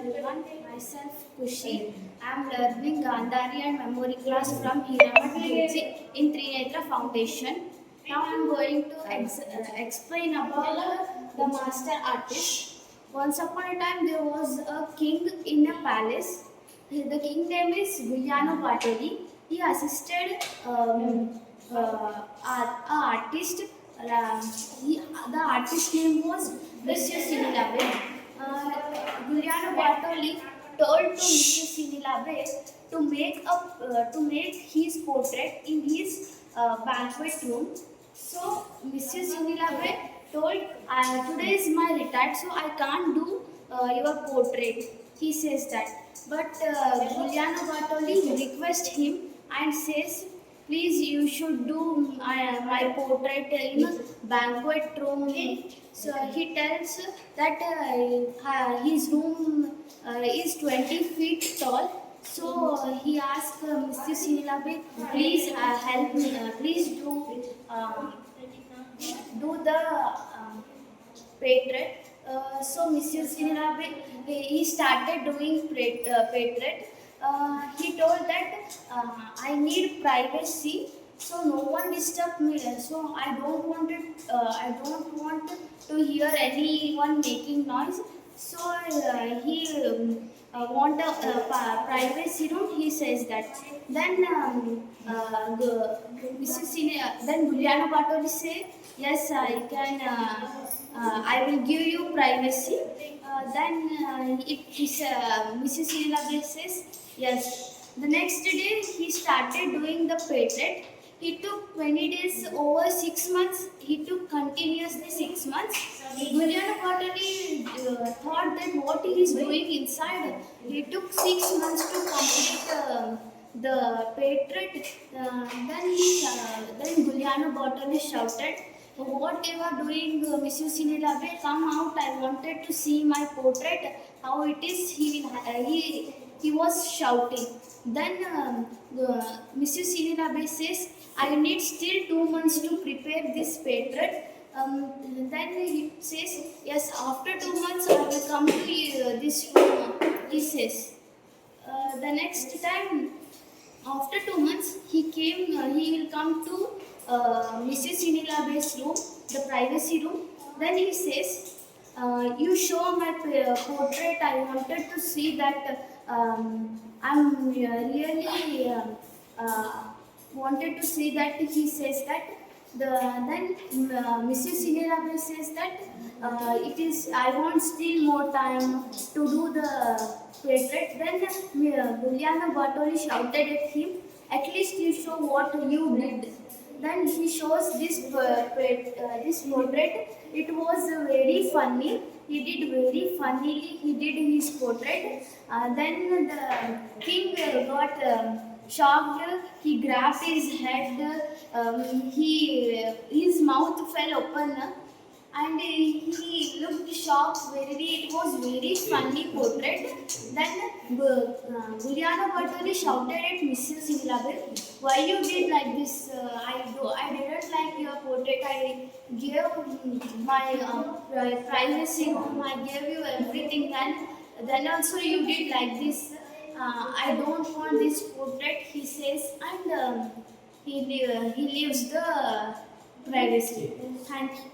everyone, myself Kushi. I am learning Gandhari and memory class from Hiramat Guruji in Trinetra Foundation. Now I am going to explain about the master artist. Once upon a time there was a king in a palace. The king name is Giuliano Bartoli. He assisted a artist. The artist name was Monsieur Sinilabe. Giuliano Bartoli told to Mr. Sinilabe to make his portrait in his banquet room. So Mr. Sinilabe told, "Today is my retired, so I can't do your portrait." He says that, but Giuliano Bartoli requests him and says, "Please, you should do my portrait in a banquet room." So he tells that his room is 20 feet tall. So he asks Mr. Sinilabe, "Please help me. Please um, do the portrait." So Mr. Sinilabe, he started doing portrait. He told that I need privacy, so no one disturb me. So I don't want to hear anyone making noise. So he want a privacy room. He says that. Then then Giuliano Bartoli say, "Yes, I can. I will give you privacy." Mrs. Sinilabe says, "Yes." The next day he started doing the portrait. He took 20 days, over 6 months. He took continuously 6 months. Giuliano Bartoli thought that what he is doing inside. He took 6 months to complete the portrait. Then Giuliano Bartoli shouted, "What you are doing, Monsieur Sinilabe? Come out! I wanted to see my portrait. How it is?" He was shouting. Then Monsieur Sinilabe says, "I need still 2 months to prepare this portrait." Then he says, "Yes, after 2 months I will come to this room." He says. The next time, after 2 months, he will come to Mrs. Sinilabe's room, the privacy room. Then he says, "You show my portrait. I wanted to see that I'm really wanted to see that." He says that. Then Mrs. Sinilabe says that it is. I want still more time to do the portrait. Then Giuliano Bartoli shouted at him, "At least you show what you did." Then he shows this portrait. It was very funny. He did very funnily. He did his portrait. Then the king got shocked. He grabbed his head. His mouth fell open, and he looked shocked. It was very funny portrait. Then Giuliano Bartoli shouted at Mrs. Sinilabe, "Why you did like this? I didn't like your portrait. I gave my privacy room. I gave you everything. Then also you did like this. I don't want this portrait." He says, and he leaves the privacy. Thank you.